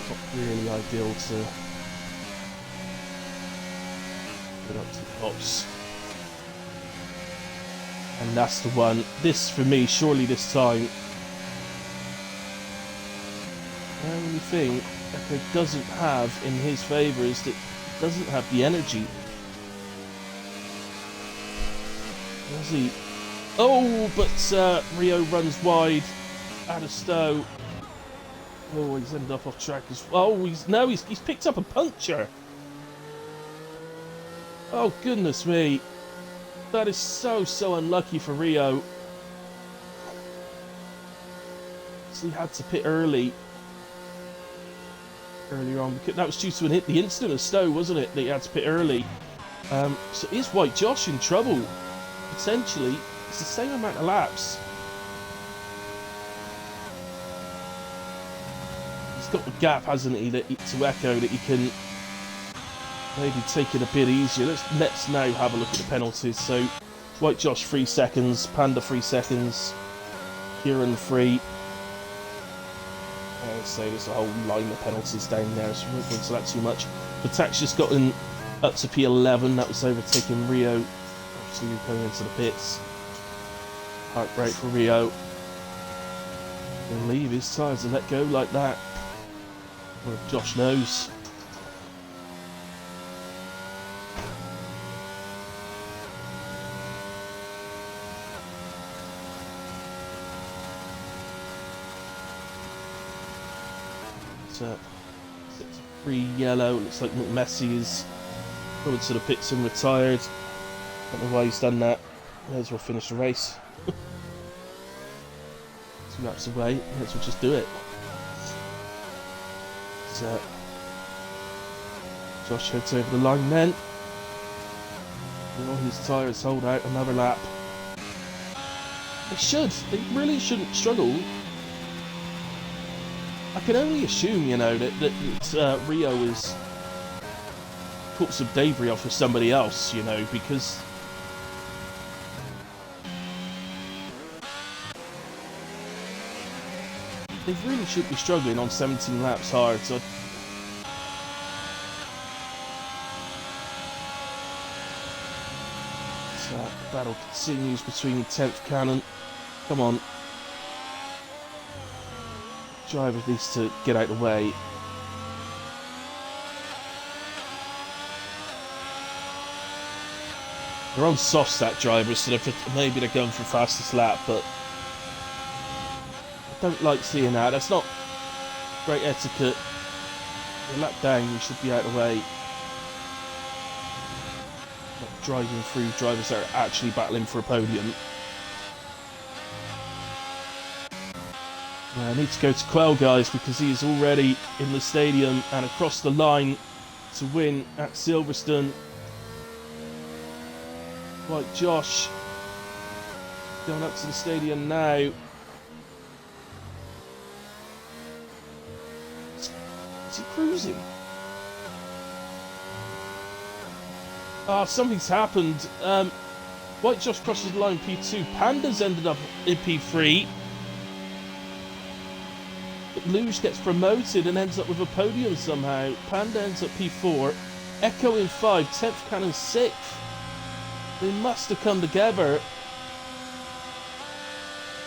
not really ideal to get up to the Cops. And that's the one. This, for me, surely this time, the only thing Echo doesn't have in his favour is that he doesn't have the energy. Where's he? Oh, but Rio runs wide out of Stowe. Oh, he's ended up off track as well. Oh, he's picked up a puncture. Oh, goodness me. That is so unlucky for Rio. So he had to pit earlier on. That was due to the incident of Stowe, wasn't it? That he had to pit early. So is White Josh in trouble? Potentially. It's the same amount of laps. He's got the gap, hasn't he, to echo that he can maybe take it a bit easier. Let's now have a look at the penalties. So White Josh 3 seconds, Panda 3 seconds, Kieran 3. So there's a whole line of penalties down there, so we won't go into that too much. But Tax just gotten up to P11, that was overtaking Rio. Obviously going into the pits. Heartbreak for Rio. He'll leave his tyres and let go like that. Well, Josh knows. It's 3 yellow. Looks like Messi is going to the pits and retired. Don't know why he's done that. May as well finish the race. 2 laps away. May as well just do it. So Josh heads over the line then. All his tyres hold out another lap. They should. They really shouldn't struggle. I can only assume, you know, that Rio is caught some debris off of somebody else, you know, because they really should be struggling on 17 laps hard. So the battle continues between the 10th cannon. Come on. Driver needs to get out of the way. They're on soft stack drivers, so maybe they're going for fastest lap, but I don't like seeing that. That's not great etiquette. You're lap down, you should be out of the way. Not driving through drivers that are actually battling for a podium. I need to go to Quell, guys, because he is already in the stadium and across the line to win at Silverstone. Right, Josh going up to the stadium now. Is he cruising? Oh, something's happened. White Josh crosses the line P2. Panda's ended up in P3. Luge gets promoted and ends up with a podium somehow. Panda ends up P4. Echo in 5. 10th Cannon 6th. They must have come together.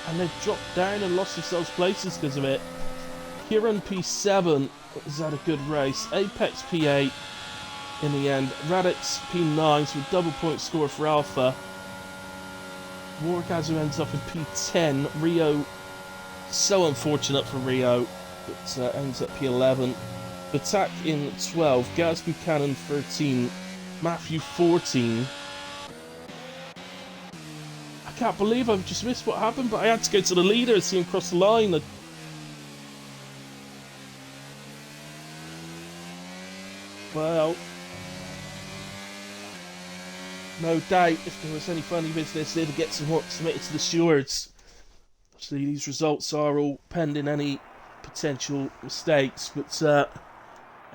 And they've dropped down and lost themselves places because of it. Kieran P7. Is that a good race? Apex P8 in the end. Radix P9. So a double point score for Alpha. Wargazu ends up in P10. Rio, so unfortunate for Rio. It ends up P11. Batak in 12. Gaz Buchanan 13. Matthew 14. I can't believe I've just missed what happened, but I had to go to the leader and see him cross the line. Well, no doubt if there was any funny business, they'd get some work submitted to the stewards. Obviously, these results are all pending any potential mistakes, but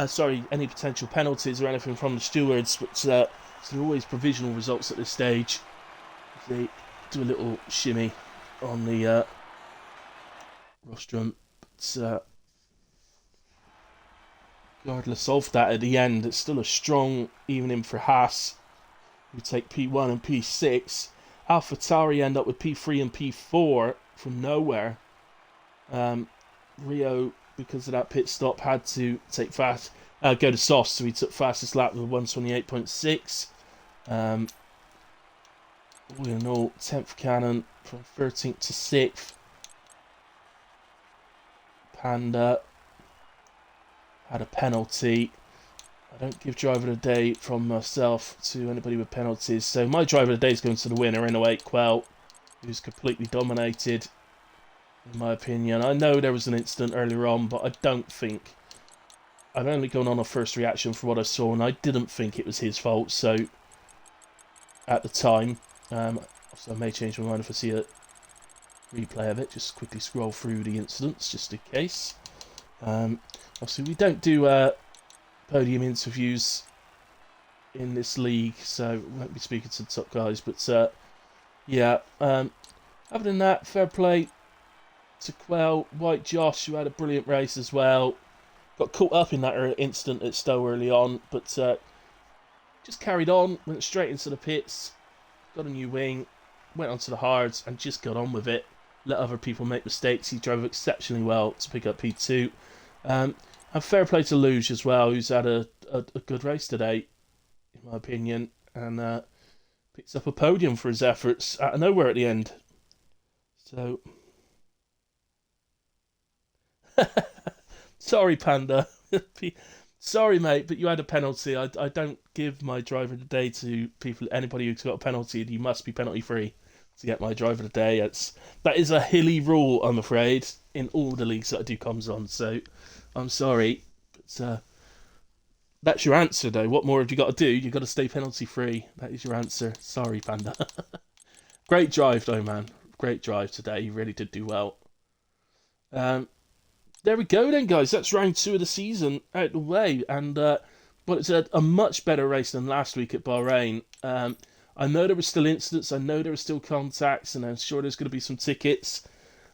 sorry, any potential penalties or anything from the stewards. But so they're always provisional results at this stage. They do a little shimmy on the rostrum, but regardless of that, at the end, it's still a strong evening for Haas, who take P1 and P6. AlphaTauri end up with P3 and P4 from nowhere. Rio, because of that pit stop, had to take go to soft, so he took fastest lap with 128.6. all in all, 10th cannon from 13th to 6th. Panda had a penalty. I don't give driver of the day from myself to anybody with penalties. So my driver of the day is going to the winner in 08 Quell, who's completely dominated, in my opinion. I know there was an incident earlier on, but I don't think... I'm only going on a first reaction for what I saw, and I didn't think it was his fault, so... At the time. So I may change my mind if I see a replay of it. Just quickly scroll through the incidents, just in case. Obviously, we don't do podium interviews in this league, so we won't be speaking to the top guys. But yeah, other than that, fair play to Quell. White Josh, who had a brilliant race as well. Got caught up in that incident at Stowe early on, but just carried on, went straight into the pits, got a new wing, went onto the hards, and just got on with it. Let other people make mistakes. He drove exceptionally well to pick up P2. And fair play to Luge as well, who's had a good race today, in my opinion, and picks up a podium for his efforts out of nowhere at the end. So, sorry, Panda. Sorry, mate, but you had a penalty. I don't give my driver of the day to anybody who's got a penalty. You must be penalty free to get my driver of the day. That is a hilly rule, I'm afraid, in all the leagues that I do comms on. So I'm sorry, but that's your answer, though. What more have you got to do? You've got to stay penalty free. That is your answer. Sorry, Panda. Great drive, though, man. Great drive today. You really did do well. There we go then, guys. That's round 2 of the season out the way. And but it's a much better race than last week at Bahrain. I know there were still incidents. I know there were still contacts. And I'm sure there's going to be some tickets.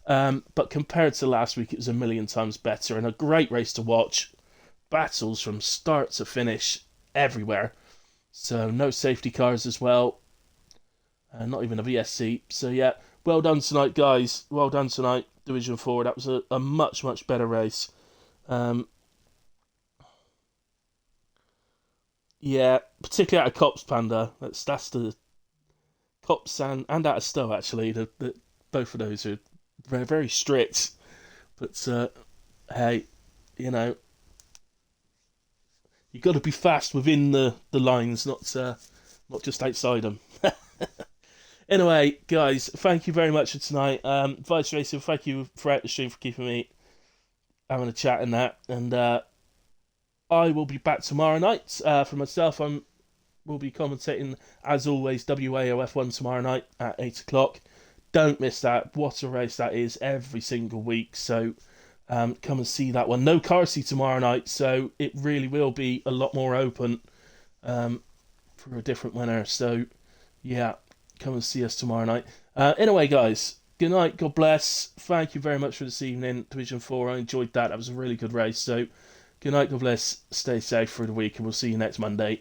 But compared to last week, it was a million times better. And a great race to watch. Battles from start to finish everywhere. So no safety cars as well. Not even a VSC. So yeah, well done tonight, guys. Well done tonight. Division 4, that was a much, much better race. Yeah, particularly out of Cops, Panda. That's the Cops and out of Stowe, actually. Both of those are very, very strict. But, hey, you know, you've got to be fast within the lines, not just outside them. Anyway, guys, thank you very much for tonight. Vice Racing, thank you throughout the stream for keeping me having a chat and that. And I will be back tomorrow night. For myself, will be commentating, as always, WAOF1 tomorrow night at 8 o'clock. Don't miss that. What a race that is every single week. So come and see that one. No Carsey tomorrow night, so it really will be a lot more open for a different winner. So, yeah. Come and see us tomorrow night. Anyway, guys, good night. God bless. Thank you very much for this evening. Division 4, I enjoyed that. That was a really good race. So, good night. God bless. Stay safe for the week, and we'll see you next Monday.